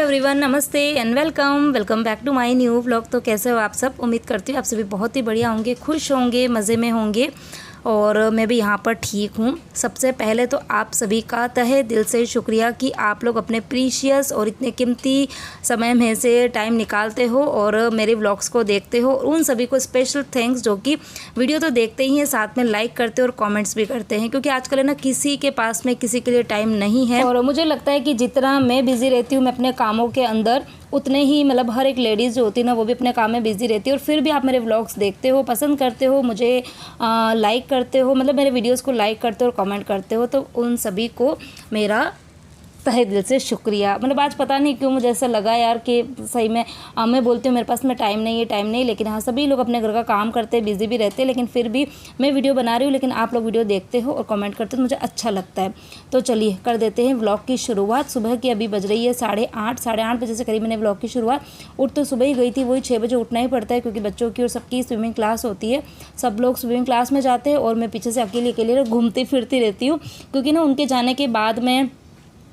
Everyone, नमस्ते and welcome back to my new vlog. तो कैसे हो आप सब? उम्मीद करती हूँ आप सभी बहुत ही बढ़िया होंगे, खुश होंगे, मज़े में होंगे और मैं भी यहाँ पर ठीक हूँ। सबसे पहले तो आप सभी का तहे दिल से शुक्रिया कि आप लोग अपने प्रीशियस और इतने कीमती समय में से टाइम निकालते हो और मेरे व्लॉग्स को देखते हो। उन सभी को स्पेशल थैंक्स जो कि वीडियो तो देखते ही हैं, साथ में लाइक करते हो और कमेंट्स भी करते हैं, क्योंकि आजकल है ना किसी के पास में किसी के लिए टाइम नहीं है। और मुझे लगता है कि जितना मैं बिज़ी रहती हूँ मैं अपने कामों के अंदर, उतने ही मतलब हर एक लेडीज़ जो होती है ना वो भी अपने काम में बिज़ी रहती है। और फिर भी आप मेरे व्लॉग्स देखते हो, पसंद करते हो, मुझे लाइक करते हो, मतलब मेरे वीडियोस को लाइक करते हो और कमेंट करते हो। तो उन सभी को मेरा तहे दिल से शुक्रिया। मतलब आज पता नहीं क्यों मुझे ऐसा लगा यार कि सही में मैं बोलती हूँ मेरे पास में टाइम नहीं, लेकिन हाँ सभी लोग अपने घर का काम करते हैं, बिज़ी भी रहते हैं, लेकिन फिर भी मैं वीडियो बना रही हूँ, लेकिन आप लोग वीडियो देखते हो और कमेंट करते हो तो मुझे अच्छा लगता है। तो चलिए कर देते हैं व्लॉग की शुरुआत। सुबह की अभी बज रही है 8:30 बजे से करीब मैंने व्लॉग की शुरुआत। उठ तो सुबह ही गई थी, वही 6 बजे उठना ही पड़ता है क्योंकि बच्चों की और सबकी स्विमिंग क्लास होती है। सब लोग स्विमिंग क्लास में जाते हैं और मैं पीछे से अकेले घूमती फिरती रहती हूँ, क्योंकि ना उनके जाने के बाद में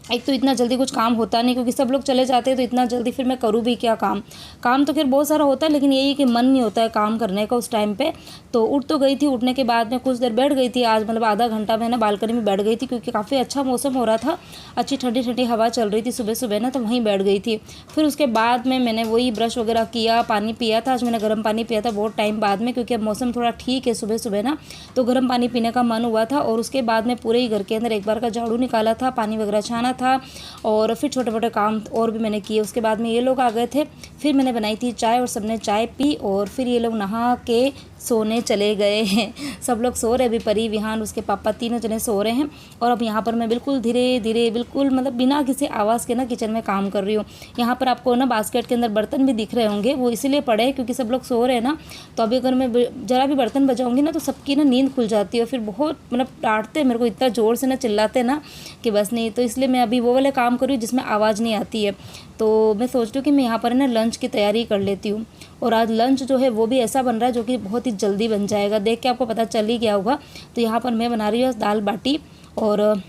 एक तो इतना जल्दी कुछ काम होता नहीं, क्योंकि सब लोग चले जाते हैं तो इतना जल्दी फिर मैं करूँ भी क्या काम तो खैर बहुत सारा होता है, लेकिन यही कि मन नहीं होता है काम करने का उस टाइम पे। तो उठ तो गई थी, उठने के बाद में कुछ देर बैठ गई थी। आज मतलब आधा घंटा मैं ना बालकनी में बैठ गई थी, क्योंकि काफ़ी अच्छा मौसम हो रहा था, अच्छी ठंडी ठंडी हवा चल रही थी सुबह ना, तो वहीं बैठ गई थी। फिर उसके बाद में मैंने वही ब्रश वगैरह किया, पानी पिया था। आज मैंने गर्म पानी पिया था बहुत टाइम बाद में, क्योंकि अब मौसम थोड़ा ठीक है सुबह ना, तो गर्म पानी पीने का मन हुआ था। और उसके बाद में पूरे ही घर के अंदर एक बार का झाड़ू निकाला था, पानी वगैरह छाना था और फिर छोटे मोटे काम और भी मैंने किए। उसके बाद में ये लोग आ गए थे, फिर मैंने बनाई थी चाय और सबने चाय पी और फिर ये लोग नहा के सोने चले गए हैं। सब लोग सो रहे, अभी परी, विहान, उसके पापा, तीनों जने सो रहे हैं। और अब यहाँ पर मैं बिल्कुल धीरे धीरे, बिल्कुल मतलब बिना किसी आवाज़ के ना किचन में काम कर रही हूँ। यहाँ पर आपको ना बास्केट के अंदर बर्तन भी दिख रहे होंगे, वो इसीलिए पड़े हैं क्योंकि सब लोग सो रहे हैं ना। तो अभी अगर मैं ज़रा भी बर्तन बजाऊँगी ना तो सबकी ना नींद खुल जाती है, और फिर बहुत मतलब डांटते मेरे को, इतना ज़ोर से ना चिल्लाते ना कि बस नहीं। तो इसलिए मैं अभी वो वाले काम कर रही हूँ जिसमें आवाज़ नहीं आती है। तो मैं सोच रही हूँ कि मैं यहाँ पर ना लंच की तैयारी कर लेती हूँ। और आज लंच जो है वो भी ऐसा बन रहा है जो कि बहुत ही जल्दी बन जाएगा, देख के आपको पता चल ही गया होगा। तो यहाँ पर मैं बना रही हूँ दाल बाटी। और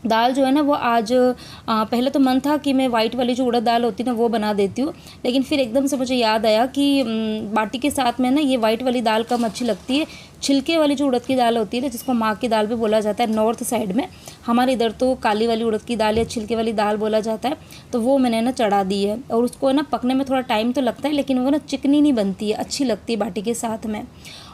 दाल जो है ना वो आज पहले तो मन था कि मैं वाइट वाली जो उड़द दाल होती है ना वो बना देती हूँ, लेकिन फिर एकदम से मुझे याद आया कि बाटी के साथ में ना ये वाइट वाली दाल कम अच्छी लगती है। छिलके वाली जो उड़द की दाल होती है ना, जिसको माँ की दाल भी बोला जाता है नॉर्थ साइड में, हमारे इधर तो काली वाली उड़द की दाल या छिलके वाली दाल बोला जाता है। तो वो मैंने ना चढ़ा दी है, और उसको ना पकने में थोड़ा टाइम तो लगता है, लेकिन वो ना चिकनी नहीं बनती है, अच्छी लगती है बाटी के साथ में।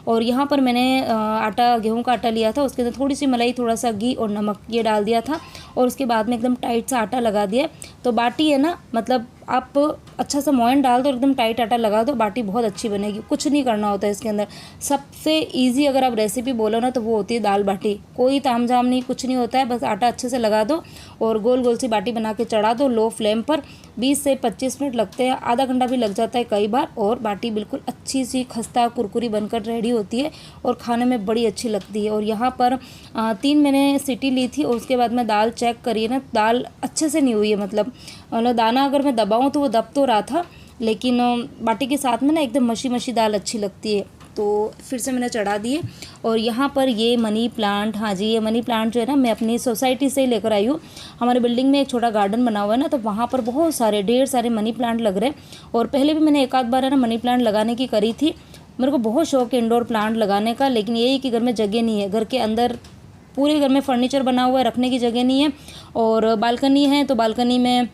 और यहाँ पर मैंने आटा, गेहूं का आटा लिया था, उसके अंदर थोड़ी सी मलाई, थोड़ा सा घी और नमक ये डाल दिया था, और उसके बाद में एकदम टाइट सा आटा लगा दिया। तो बाटी है ना, मतलब आप अच्छा सा मोयन डाल दो, एकदम टाइट आटा लगा दो, बाटी बहुत अच्छी बनेगी। कुछ नहीं करना होता है इसके अंदर। सबसे इजी अगर आप रेसिपी बोलो ना तो वो होती है दाल बाटी। कोई तामझाम नहीं, कुछ नहीं होता है, बस आटा अच्छे से लगा दो और गोल गोल सी बाटी बना के चढ़ा दो लो फ्लेम पर। 20 से 25 मिनट लगते हैं, आधा घंटा भी लग जाता है कई बार, और बाटी बिल्कुल अच्छी सी खस्ता कुरकुरी बनकर रेडी होती है और खाने में बड़ी अच्छी लगती है। और यहाँ पर 3 मैंने सीटी ली थी, और उसके बाद में दाल चेक करी ना, दाल अच्छे से नहीं हुई है। मतलब दाना अगर मैं दबाऊँ तो वो दब तो रहा था, लेकिन बाटी के साथ में ना एकदम मशी मशी दाल अच्छी लगती है। तो फिर से मैंने चढ़ा दिए। और यहाँ पर ये मनी प्लांट, हाँ जी, ये मनी प्लांट जो है ना मैं अपनी सोसाइटी से ही लेकर आई हूँ। हमारे बिल्डिंग में एक छोटा गार्डन बना हुआ है ना, तो वहाँ पर बहुत सारे, ढेर सारे मनी प्लांट लग रहे हैं। और पहले भी मैंने एक आध बार है ना मनी प्लांट लगाने की करी थी। मेरे को बहुत शौक है इंडोर प्लांट लगाने का, लेकिन यही कि घर में जगह नहीं है। घर के अंदर पूरे घर में फर्नीचर बना हुआ है, रखने की जगह नहीं है। और बालकनी है तो बालकनी में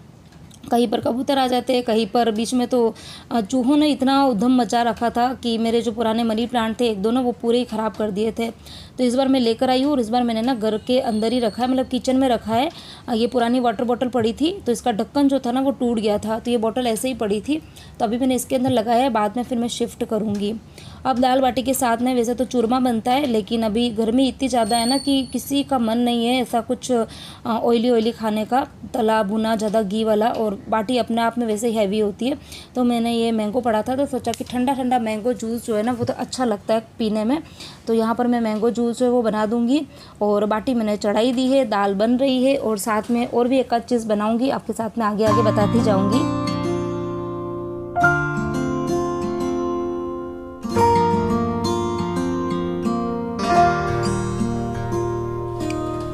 कहीं पर कबूतर आ जाते हैं, कहीं पर बीच में तो चूहों ने इतना उधम मचा रखा था कि मेरे जो पुराने मनी प्लांट थे एक दो ना वो पूरे ही ख़राब कर दिए थे। तो इस बार मैं लेकर आई हूँ, और इस बार मैंने ना घर के अंदर ही रखा है, मतलब किचन में रखा है। ये पुरानी वाटर बॉटल पड़ी थी, तो इसका ढक्कन जो था ना वो टूट गया था, तो ये बॉटल ऐसे ही पड़ी थी, तो अभी मैंने इसके अंदर लगाया है, बाद में फिर मैं शिफ्ट करूँगी। अब दाल बाटी के साथ में वैसे तो चूरमा बनता है, लेकिन अभी गर्मी इतनी ज़्यादा है ना कि किसी का मन नहीं है ऐसा कुछ ऑयली खाने का, तला भुना ज़्यादा घी वाला। और बाटी अपने आप में वैसे ही हैवी होती है। तो मैंने ये मैंगो पड़ा था तो सोचा कि ठंडा ठंडा मैंगो जूस जो है ना वो तो अच्छा लगता है पीने में। तो यहाँ पर मैं मैंगो जूस जो है वो बना दूँगी। और बाटी मैंने चढ़ाई दी है, दाल बन रही है, और साथ में और भी एक आध चीज़ बनाऊँगी, आपके साथ में आगे आगे बताती जाऊँगी।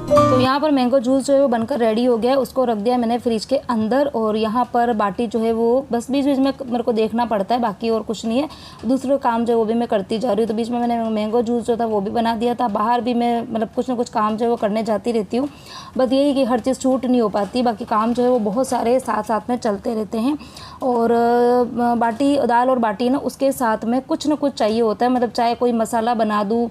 तो यहाँ पर मैंगो जूस जो है वो बनकर रेडी हो गया है, उसको रख दिया मैंने फ्रिज के अंदर। और यहाँ पर बाटी जो है वो बस बीच बीच में मेरे को देखना पड़ता है, बाकी और कुछ नहीं है। दूसरे काम जो है वो भी मैं करती जा रही हूँ। तो बीच में मैंने मैंगो जूस जो था वो भी बना दिया था। बाहर भी मैं मतलब कुछ ना कुछ काम जो है वो करने जाती रहती हूँ, बस यही कि हर चीज़ छूट नहीं हो पाती, बाकी काम जो है वो बहुत सारे साथ साथ में चलते रहते हैं। और बाटी दाल और बाटी ना उसके साथ में कुछ ना कुछ चाहिए होता है, मतलब चाहे कोई मसाला बना दूँ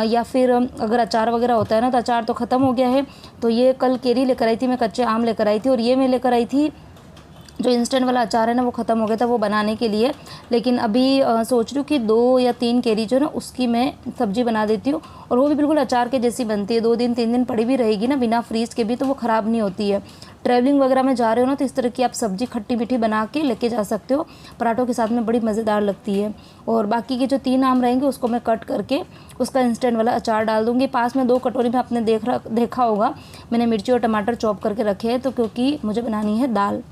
या फिर अगर अचार वगैरह होता है ना, तो अचार तो ख़त्म हो गया है। तो ये कल केरी लेकर आई थी मैं, कच्चे आम लेकर आई थी, और ये मैं लेकर आई थी जो इंस्टेंट वाला अचार है ना वो ख़त्म हो गया था वो बनाने के लिए। लेकिन अभी सोच रही हूँ कि 2 या 3 केरी जो है ना उसकी मैं सब्ज़ी बना देती हूँ, और वो भी बिल्कुल अचार के जैसी बनती है। 2 दिन 3 दिन पड़ी भी रहेगी ना बिना फ्रीज़ के भी, तो वो ख़राब नहीं होती है। ट्रैवलिंग वगैरह में जा रहे हो ना तो इस तरह की आप सब्ज़ी खट्टी मीठी बना के लेके जा सकते हो, पराठों के साथ में बड़ी मज़ेदार लगती है। और बाकी के जो 3 आम रहेंगे उसको मैं कट करके उसका इंस्टेंट वाला अचार डाल दूँगी। पास में 2 कटोरी में आपने देखा होगा मैंने मिर्ची और टमाटर चॉप करके रखे हैं, तो क्योंकि मुझे बनानी है दाल।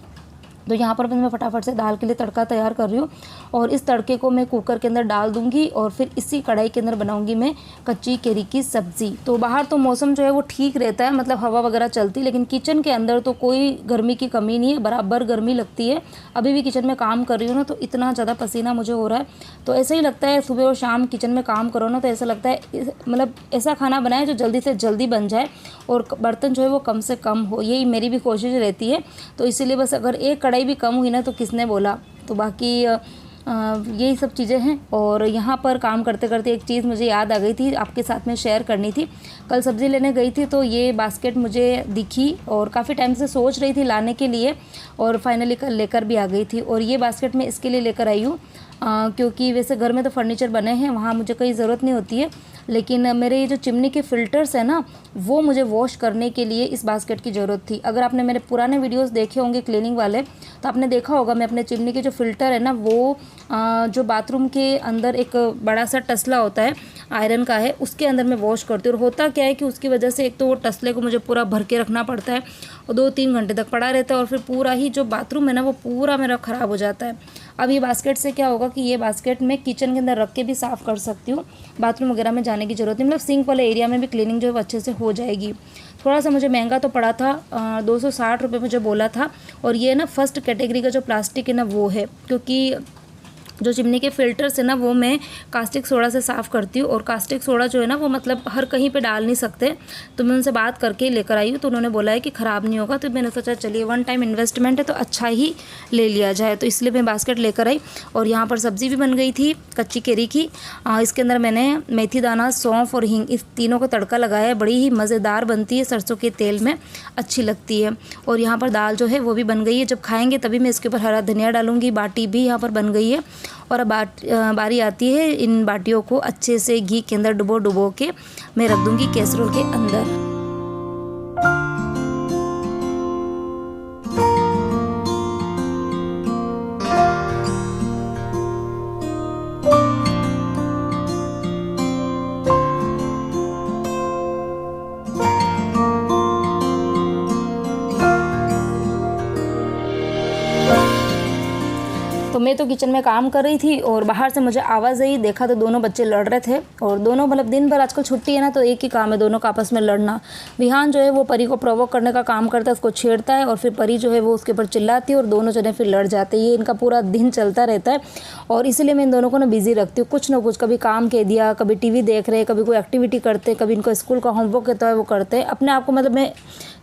तो यहाँ पर मैं फटाफट से दाल के लिए तड़का तैयार कर रही हूँ, और इस तड़के को मैं कुकर के अंदर डाल दूँगी, और फिर इसी कढ़ाई के अंदर बनाऊँगी मैं कच्ची केरी की सब्ज़ी। तो बाहर तो मौसम जो है वो ठीक रहता है, मतलब हवा वगैरह चलती, लेकिन किचन के अंदर तो कोई गर्मी की कमी नहीं है, बराबर गर्मी लगती है। अभी भी किचन में काम कर रही हूँ ना तो इतना ज़्यादा पसीना मुझे हो रहा है। तो ऐसा ही लगता है सुबह और शाम किचन में काम करो ना तो ऐसा लगता है मतलब ऐसा खाना बनाए जो जल्दी से जल्दी बन जाए, और बर्तन जो है वो कम से कम हो, यही मेरी भी कोशिश रहती है। तो इसीलिए बस अगर एक कढ़ाई भी कम हुई ना तो किसने बोला। तो बाकी यही सब चीज़ें हैं। और यहाँ पर काम करते करते एक चीज़ मुझे याद आ गई थी, आपके साथ में शेयर करनी थी। कल सब्ज़ी लेने गई थी तो ये बास्केट मुझे दिखी, और काफ़ी टाइम से सोच रही थी लाने के लिए, और फाइनली कल लेकर भी आ गई थी। और ये बास्केट मैं इसके लिए लेकर आई हूँ क्योंकि वैसे घर में तो फर्नीचर बने हैं, वहाँ मुझे कोई ज़रूरत नहीं होती है, लेकिन मेरे ये जो चिमनी के फ़िल्टर्स हैं ना वो मुझे वॉश करने के लिए इस बास्केट की ज़रूरत थी। अगर आपने मेरे पुराने वीडियोस देखे होंगे क्लीनिंग वाले तो आपने देखा होगा मैं अपने चिमनी के जो फ़िल्टर है ना वो जो बाथरूम के अंदर एक बड़ा सा टसला होता है आयरन का है, उसके अंदर मैं वॉश करती हूँ। और होता क्या है कि उसकी वजह से एक तो वो टसले को मुझे पूरा भर के रखना पड़ता है, और 2-3 घंटे तक पड़ा रहता है, और फिर पूरा ही जो बाथरूम है ना वो पूरा मेरा ख़राब हो जाता है। अब ये बास्केट से क्या होगा कि ये बास्केट मैं किचन के अंदर रख के भी साफ़ कर सकती हूँ, बाथरूम वगैरह में जाने की ज़रूरत नहीं, मतलब सिंक वाले एरिया में भी क्लीनिंग जो है वो अच्छे से हो जाएगी। थोड़ा सा मुझे महंगा तो पड़ा था, 260 रुपये मुझे बोला था। और ये ना फर्स्ट कैटेगरी का जो प्लास्टिक है ना वो है, क्योंकि जो चिमनी के फ़िल्टर्स है ना वो मैं कास्टिक सोडा से साफ़ करती हूँ, और कास्टिक सोडा जो है ना वो मतलब हर कहीं पे डाल नहीं सकते। तो मैं उनसे बात करके लेकर आई हूँ, तो उन्होंने बोला है कि ख़राब नहीं होगा। तो मैंने सोचा चलिए 1 टाइम इन्वेस्टमेंट है तो अच्छा ही ले लिया जाए, तो इसलिए मैं बास्केट लेकर आई। और यहाँ पर सब्ज़ी भी बन गई थी कच्ची केरी की। इसके अंदर मैंने मेथी दाना, सौंफ और हींग इस तीनों का तड़का लगाया है, बड़ी ही मज़ेदार बनती है, सरसों के तेल में अच्छी लगती है। और यहाँ पर दाल जो है वो भी बन गई है, जब खाएँगे तभी मैं इसके ऊपर हरा धनिया डालूँगी। बाटी भी यहाँ पर बन गई है, और अब बारी आती है इन बाटियों को अच्छे से घी के अंदर डुबो के मैं रख दूँगी कैसरोल के अंदर। तो मैं तो किचन में काम कर रही थी, और बाहर से मुझे आवाज़ आई, देखा तो दोनों बच्चे लड़ रहे थे। और दोनों मतलब दिन भर आजकल छुट्टी है ना तो एक ही काम है दोनों का आपस में लड़ना। विहान जो है वो परी को प्रोवोक करने का काम करता है, उसको छेड़ता है, और फिर परी जो है वो उसके ऊपर चिल्लाती है, और दोनों जने फिर लड़ जाते हैं। ये इनका पूरा दिन चलता रहता है, और इसीलिए मैं इन दोनों को ना बिज़ी रखती हूँ। कुछ ना कुछ, कभी काम कह दिया, कभी टीवी देख रहे, कभी कोई एक्टिविटी करते, कभी इनको स्कूल का होमवर्क कहता है वो करते हैं। अपने आप को मतलब मैं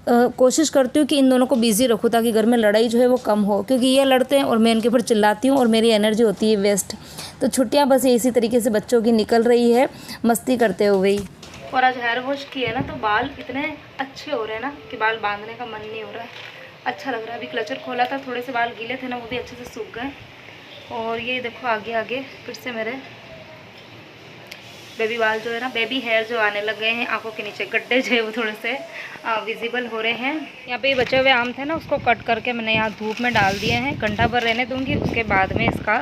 कोशिश करती हूँ कि इन दोनों को बिज़ी रखूँ ताकि घर में लड़ाई जो है वो कम हो, क्योंकि ये लड़ते हैं और मैं इनके ऊपर चिल्लाती हूँ और मेरी एनर्जी होती है वेस्ट। तो छुट्टियाँ बस इसी तरीके से बच्चों की निकल रही है मस्ती करते हुए ही। और आज हेयर वॉश किया ना तो बाल इतने अच्छे हो रहे हैं ना कि बाल बांधने का मन नहीं हो रहा है, अच्छा लग रहा है। अभी क्लचर खोला था, थोड़े से बाल गीले थे ना वो भी अच्छे से सूख गए। और ये देखो आगे आगे फिर से मेरे बेबी बाल जो है ना, बेबी हेयर जो आने लग गए हैं। आंखों के नीचे गड्ढे जो है वो थोड़े से विजिबल हो रहे हैं। यहाँ पे बचे हुए आम थे ना उसको कट करके मैंने यहाँ धूप में डाल दिए हैं, घंटा भर रहने दूंगी। उसके बाद में इसका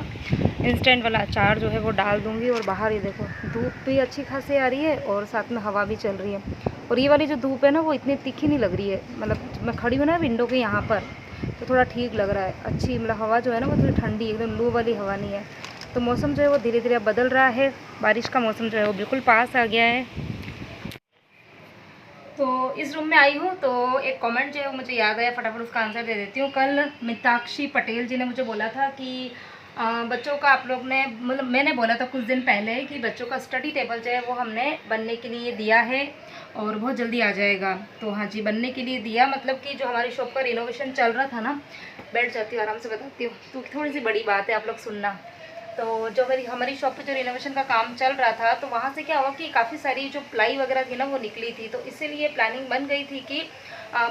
इंस्टेंट वाला अचार जो है वो डाल दूंगी। और बाहर ही देखो धूप भी अच्छी खासी आ रही है और साथ में हवा भी चल रही है। और ये वाली जो धूप है ना वो इतनी तीखी नहीं लग रही है, मतलब मैं खड़ी हूँ ना विंडो के यहाँ पर तो थोड़ा ठीक लग रहा है। अच्छी मतलब हवा जो है ना वो थोड़ी ठंडी, एकदम लू वाली हवा नहीं है। तो मौसम जो है वो धीरे धीरे बदल रहा है, बारिश का मौसम जो है वो बिल्कुल पास आ गया है। तो इस रूम में आई हूँ तो एक कमेंट जो है मुझे याद आया, फटाफट उसका आंसर दे देती हूँ। कल मिताक्षी पटेल जी ने मुझे बोला था कि बच्चों का आप लोग ने, मतलब मैंने बोला था कुछ दिन पहले कि बच्चों का स्टडी टेबल जो है वो हमने बनने के लिए दिया है और बहुत जल्दी आ जाएगा। तो हाँ जी, बनने के लिए दिया, मतलब कि जो हमारी शॉप का रिनोवेशन चल रहा था ना, बैठ जाती हूँ आराम से बताती हूँ, तो थोड़ी सी बड़ी बात है, आप लोग सुनना। तो जो हमारी शॉप पे जो रिनोवेशन का काम चल रहा था, तो वहाँ से क्या हुआ कि काफ़ी सारी जो प्लाई वगैरह थी ना वो निकली थी, तो इसीलिए प्लानिंग बन गई थी कि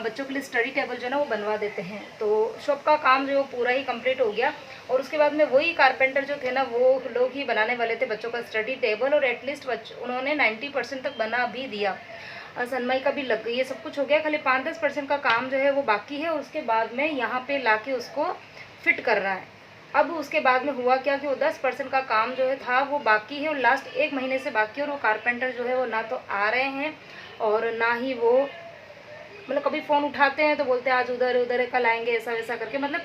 बच्चों के लिए स्टडी टेबल जो है ना वो बनवा देते हैं। तो शॉप का काम जो है वो पूरा ही कंप्लीट हो गया और उसके बाद में वही कारपेंटर जो थे ना वो लोग ही बनाने वाले थे बच्चों का स्टडी टेबल, और एटलीस्ट उन्होंने 90% तक बना भी दिया। सनमाई का भी लग गई है, सब कुछ हो गया, खाली 5-10% का काम जो है वो बाकी है। उसके बाद में यहाँ पे लाके उसको फिट करना है। अब उसके बाद में हुआ क्या कि वो 10% का काम जो है था वो बाकी है, और लास्ट 1 महीने से बाकी है, और वो कारपेंटर जो है वो ना तो आ रहे हैं और ना ही वो, मतलब कभी फ़ोन उठाते हैं तो बोलते हैं आज उधर उधर कल आएंगे, ऐसा वैसा करके, मतलब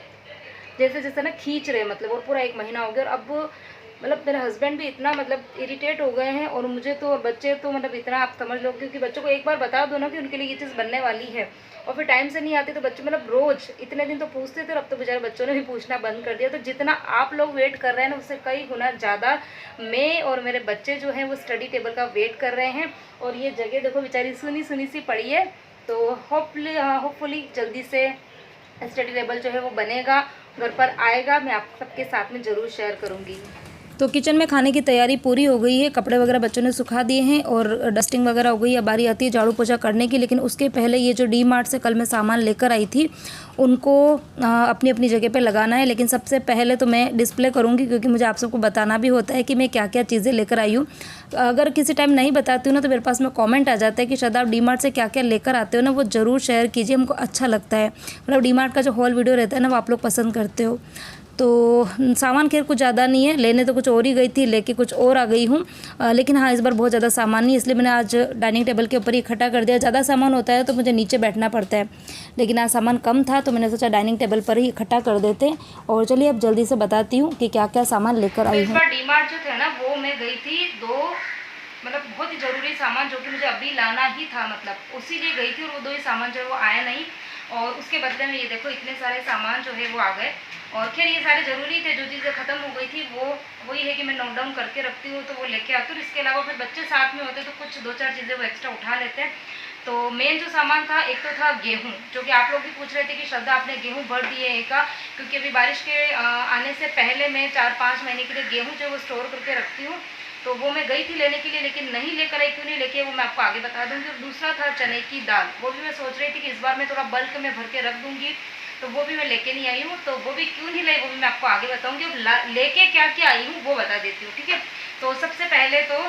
जैसे जैसे ना खींच रहे, मतलब और पूरा 1 महीना हो गया। और अब मतलब मेरे हस्बैंड भी इतना मतलब इरिटेट हो गए हैं, और मुझे तो, और बच्चे तो मतलब इतना, आप समझ लो, क्योंकि बच्चों को एक बार बता दो ना कि उनके लिए ये चीज़ बनने वाली है और फिर टाइम से नहीं आते तो बच्चे मतलब रोज़ इतने दिन तो पूछते थे, और अब तो बेचारे बच्चों ने भी पूछना बंद कर दिया। तो जितना आप लोग वेट कर रहे हैं ना उससे कई गुना ज़्यादा मैं और मेरे बच्चे जो हैं वो स्टडी टेबल का वेट कर रहे हैं। और ये जगह देखो बेचारी सुनी सुनी सी पड़ी है, तो होपफुली जल्दी से स्टडी टेबल जो है वो बनेगा, घर पर आएगा, मैं आप सबके साथ में ज़रूर शेयर करूँगी। तो किचन में खाने की तैयारी पूरी हो गई है, कपड़े वगैरह बच्चों ने सुखा दिए हैं और डस्टिंग वगैरह हो गई है। अब बारी आती है झाड़ू पोछा करने की, लेकिन उसके पहले ये जो डी मार्ट से कल मैं सामान लेकर आई थी उनको अपनी अपनी जगह पे लगाना है। लेकिन सबसे पहले तो मैं डिस्प्ले करूँगी, क्योंकि मुझे आप सबको बताना भी होता है कि मैं क्या क्या चीज़ें लेकर आई हूँ। अगर किसी टाइम नहीं बताती हूँ ना तो मेरे पास में कॉमेंट आ जाता है कि शायद आप डी मार्ट से क्या क्या लेकर आते हो ना, वो ज़रूर शेयर कीजिए, हमको अच्छा लगता है। मतलब डी मार्ट का जो हॉल वीडियो रहता है ना वो आप लोग पसंद करते हो। तो सामान खैर कुछ ज़्यादा नहीं है, लेने तो कुछ और ही गई थी, लेके कुछ और आ गई हूँ। लेकिन हाँ, इस बार बहुत ज़्यादा सामान नहीं, इसलिए मैंने आज डाइनिंग टेबल के ऊपर ही इकट्ठा कर दिया। ज़्यादा सामान होता है तो मुझे नीचे बैठना पड़ता है, लेकिन आज सामान कम था तो मैंने सोचा डाइनिंग टेबल पर ही इकट्ठा कर देते हैं। और चलिए अब जल्दी से बताती हूँ कि क्या क्या सामान लेकर आई हूँ। इस बार डी मार्ट जो थे ना वो मैं गई थी, मतलब बहुत ही ज़रूरी सामान जो कि मुझे अभी लाना ही था, मतलब उसी लिए गई थी, और वो 2 ही सामान जो है वो आया नहीं, और उसके बदले में ये देखो इतने सारे सामान जो है वो आ गए। और खैर ये सारे ज़रूरी थे, जो चीज़ें ख़त्म हो गई थी वो वही है कि मैं नोट डाउन करके रखती हूँ तो वो लेके आती हूँ। इसके अलावा फिर बच्चे साथ में होते तो कुछ 2-4 चीज़ें वो एक्स्ट्रा उठा लेते हैं। तो मेन जो सामान था, एक तो था गेहूँ, जो कि आप लोग भी पूछ रहे थे कि श्रद्धा आपने गेहूँ भर दिए हैं का, क्योंकि अभी बारिश के आने से पहले मैं 4-5 महीने के लिए गेहूँ जो वो स्टोर करके रखती हूँ। तो वो मैं गई थी लेने के लिए, लेकिन नहीं लेकर आई, क्यों नहीं लेके वो मैं आपको आगे बता दूँगी। और दूसरा था चने की दाल, वो भी मैं सोच रही थी कि इस बार मैं थोड़ा बल्क में भर के रख दूँगी, तो वो भी मैं लेके नहीं आई हूँ। तो वो भी क्यों नहीं लाई वो भी मैं आपको आगे बताऊँगी, और लेके क्या क्या आई हूँ वो बता देती हूँ, ठीक है। तो सबसे पहले तो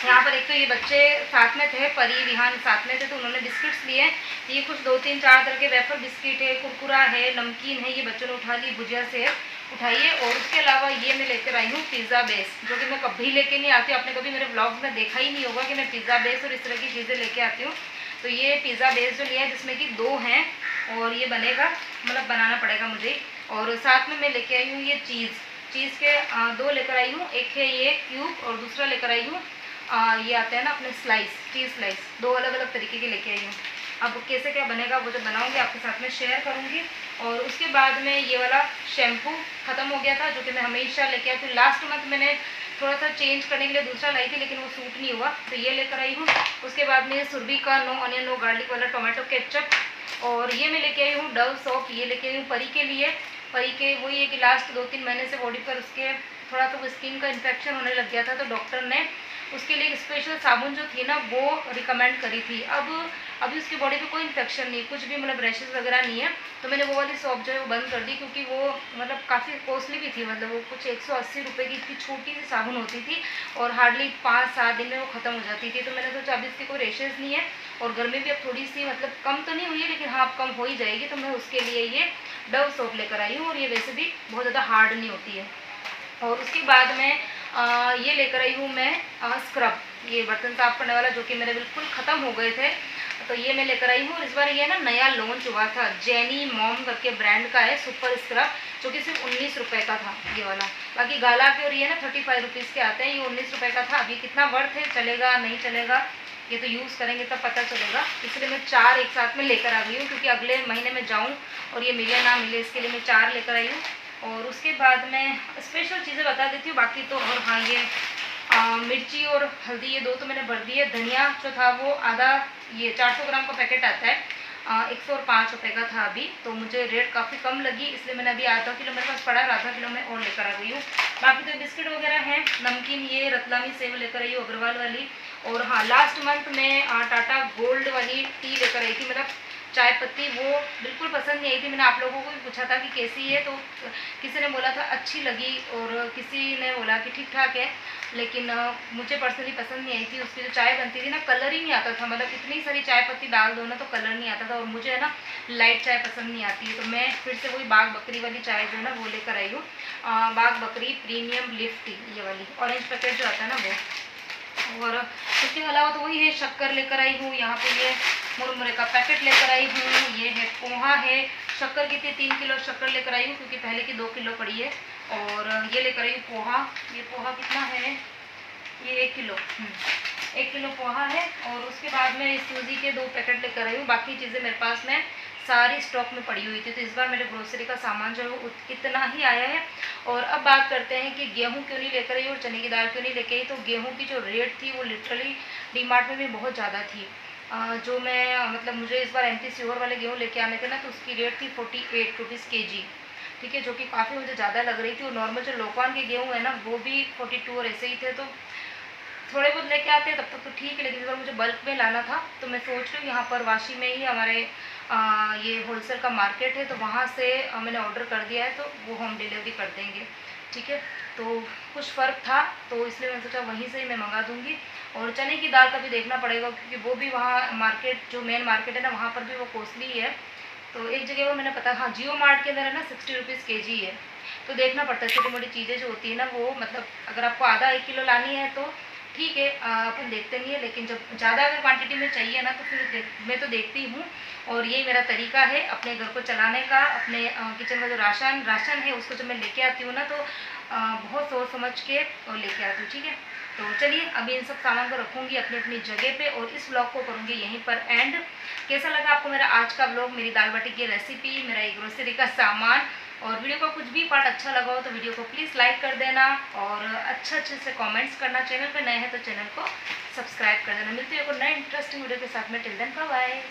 यहाँ पर एक तो ये बच्चे साथ में थे, परी विहान साथ में थे, तो उन्होंने बिस्किट्स लिए। ये कुछ 2-3-4 तरह के वेफर बिस्किट है, कुरकुरा है, नमकीन है, ये बच्चों ने उठा ली, भुजिया से उठाइए। और उसके अलावा ये मैं लेकर आई हूँ पिज़्ज़ा बेस, जो कि मैं कभी लेके नहीं आती हूँ। आपने कभी मेरे ब्लॉग्स में देखा ही नहीं होगा कि मैं पिज़्ज़ा बेस और इस तरह की चीज़ें लेके आती हूँ। तो ये पिज़्ज़ा बेस जो लिया है, जिसमें कि 2 हैं, और ये बनेगा, मतलब बनाना पड़ेगा मुझे। और साथ में मैं लेके आई हूँ ये चीज़ के 2 लेकर आई हूँ, एक है ये क्यूब और दूसरा लेकर आई हूँ ये आते हैं ना अपने चीज़ स्लाइस, 2 अलग अलग तरीके के लेके आई हूँ। अब कैसे क्या बनेगा वो जब बनाऊँगी आपके साथ में शेयर करूँगी। और उसके बाद में ये वाला शैम्पू ख़त्म हो गया था, जो कि मैं हमेशा लेके आई थी। लास्ट मंथ मैंने थोड़ा सा चेंज करने के लिए दूसरा लाई थी, लेकिन वो सूट नहीं हुआ, तो ये लेकर आई हूँ। उसके बाद में सुरभि का नो ऑनियन नो गार्लिक वाला टोमेटो केचप, और ये मैं लेके आई हूँ डव सोप, ये लेके आई हूँ परी के लिए। परी के वही है कि लास्ट 2-3 महीने से बॉडी पर उसके थोड़ा सा स्किन का इन्फेक्शन होने लग गया था, तो डॉक्टर ने उसके लिए स्पेशल साबुन जो थी ना वो रिकमेंड करी थी। अभी उसकी बॉडी पे कोई इन्फेक्शन नहीं, कुछ भी मतलब रैशेस वगैरह नहीं है, तो मैंने वो वाली सॉप जो है वो बंद कर दी, क्योंकि वो मतलब काफ़ी कॉस्टली भी थी। मतलब वो कुछ 180 रुपये की इतनी छोटी सी साबुन होती थी, और हार्डली 5-7 दिन में वो ख़त्म हो जाती थी। तो मैंने सोचा अभी इसकी कोई रैशेज़ नहीं है, और गर्मी भी अब थोड़ी सी मतलब कम तो नहीं हुई है, लेकिन हाँ अब कम हो ही जाएगी, तो मैं उसके लिए ये डव सोप लेकर आई हूँ। और ये वैसे भी बहुत ज़्यादा हार्ड नहीं होती है। और उसके बाद में ये लेकर आई हूँ मैं स्क्रब, ये बर्तन साफ करने वाला, जो कि मेरे बिल्कुल ख़त्म हो गए थे, तो ये मैं लेकर आई हूँ। और इस बार ये ना नया लॉन्च हुआ था, जेनी मॉम करके ब्रांड का है सुपर स्क्रब, जो कि सिर्फ 19 रुपये का था ये वाला। बाकी गाला के और ये ना 35 रुपीज़ के आते हैं, ये 19 रुपये का था। अभी कितना वर्थ है, चलेगा नहीं चलेगा ये तो यूज़ करेंगे तब पता चलेगा, इसलिए मैं 4 एक साथ में लेकर आ गई हूँ, क्योंकि अगले महीने में जाऊँ और ये मिले ना मिले, इसके लिए मैं 4 लेकर आई हूँ। और उसके बाद मैं स्पेशल चीज़ें बता देती हूँ बाकी तो। और हाँ, ये मिर्ची और हल्दी ये 2 तो मैंने भर दी है। धनिया जो था वो आधा, ये 400 ग्राम का पैकेट आता है, 105 रुपये का था अभी, तो मुझे रेट काफ़ी कम लगी, इसलिए मैंने अभी आधा किलो मेरे पास पड़ा है, आधा किलो मैं और लेकर आ गई हूँ। बाकी तो बिस्किट वगैरह हैं, नमकीन ये रतलामी सेव लेकर आई हूँ अग्रवाल वाली। और हाँ, लास्ट मंथ में टाटा गोल्ड वाली टी लेकर आई थी, मतलब चाय पत्ती, वो बिल्कुल पसंद नहीं आई थी। मैंने आप लोगों को भी पूछा था कि कैसी है, तो किसी ने बोला था अच्छी लगी और किसी ने बोला कि ठीक ठाक है, लेकिन मुझे पर्सनली पसंद नहीं आई थी। उसकी जो चाय बनती थी ना, कलर ही नहीं आता था, मतलब इतनी सारी चाय पत्ती डाल दो ना तो कलर नहीं आता था, और मुझे है ना लाइट चाय पसंद नहीं आती है। तो मैं फिर से वही बाग बकरी वाली चाय जो है ना वो लेकर आई हूँ, बाग बकरी प्रीमियम लिफ्ट टी, ये वाली ऑरेंज पैकेट जो आता है ना वो। और उसके अलावा तो वही है, शक्कर लेकर आई हूँ, यहाँ पे ये मुरमुरे का पैकेट लेकर आई हूँ, ये है पोहा है। शक्कर कितनी, 3 किलो शक्कर लेकर आई हूँ, क्योंकि पहले की 2 किलो पड़ी है। और ये लेकर आई हूँ पोहा, ये पोहा कितना है, ये 1 किलो, 1 किलो पोहा है। और उसके बाद में सूजी के 2 पैकेट लेकर आई हूँ। बाकी चीज़ें मेरे पास में सारी स्टॉक में पड़ी हुई थी, तो इस बार मेरे ग्रोसरी का सामान जो है वो इतना ही आया है। और अब बात करते हैं कि गेहूं क्यों नहीं लेकर आई और चने की दाल क्यों नहीं लेकर आई। तो गेहूं की जो रेट थी वो लिटरली डीमार्ट में भी बहुत ज़्यादा थी। जो मैं मतलब मुझे इस बार MP सीहोर वाले गेहूँ लेके आने थे ना, तो उसकी रेट थी 48 रुपीज़ kg, ठीक है, जो कि काफ़ी मुझे ज़्यादा लग रही थी। और नॉर्मल जो लोकान के गेहूँ है ना वो भी 42 और ऐसे ही थे। तो थोड़े बहुत लेके आते हैं तब तक तो ठीक है, लेकिन इस बार मुझे बल्क में लाना था, तो मैं सोच रही हूँ यहाँ पर वाशी में ही हमारे ये होलसेल का मार्केट है, तो वहाँ से मैंने ऑर्डर कर दिया है, तो वो होम डिलीवरी कर देंगे, ठीक है। तो कुछ फ़र्क था, तो इसलिए मैंने सोचा वहीं से ही मैं मंगा दूँगी। और चने की दाल का भी देखना पड़ेगा, क्योंकि वो भी वहाँ मार्केट जो मेन मार्केट है ना वहाँ पर भी वो कॉस्टली है। तो एक जगह वो मैंने पता, हाँ जियो मार्ट के अंदर है ना 60 रुपीज़ kg है। तो देखना पड़ता है, छोटी मोटी चीज़ें जो होती है ना वो, मतलब अगर आपको आधा 1 किलो लानी है तो ठीक है, अपन देखते नहीं है, लेकिन जब ज़्यादा अगर क्वांटिटी में चाहिए ना तो फिर मैं तो देखती हूँ। और यही मेरा तरीका है अपने घर को चलाने का। अपने किचन का जो राशन है उसको जब मैं लेके आती हूँ ना तो बहुत सोच समझ के लेके आती हूँ, ठीक है। तो चलिए अभी इन सब सामान को रखूँगी अपनी अपनी जगह पे और इस व्लॉग को करूँगी यहीं पर एंड। कैसा लगा आपको मेरा आज का व्लॉग, मेरी दाल बाटी की रेसिपी, मेरा एक ग्रोसरी का सामान। और वीडियो का कुछ भी पार्ट अच्छा लगा हो तो वीडियो को प्लीज़ लाइक कर देना और अच्छे से कमेंट्स करना। चैनल पर नए हैं तो चैनल को सब्सक्राइब कर देना। मिलती है एक नए इंटरेस्टिंग वीडियो के साथ में। Till then bye bye.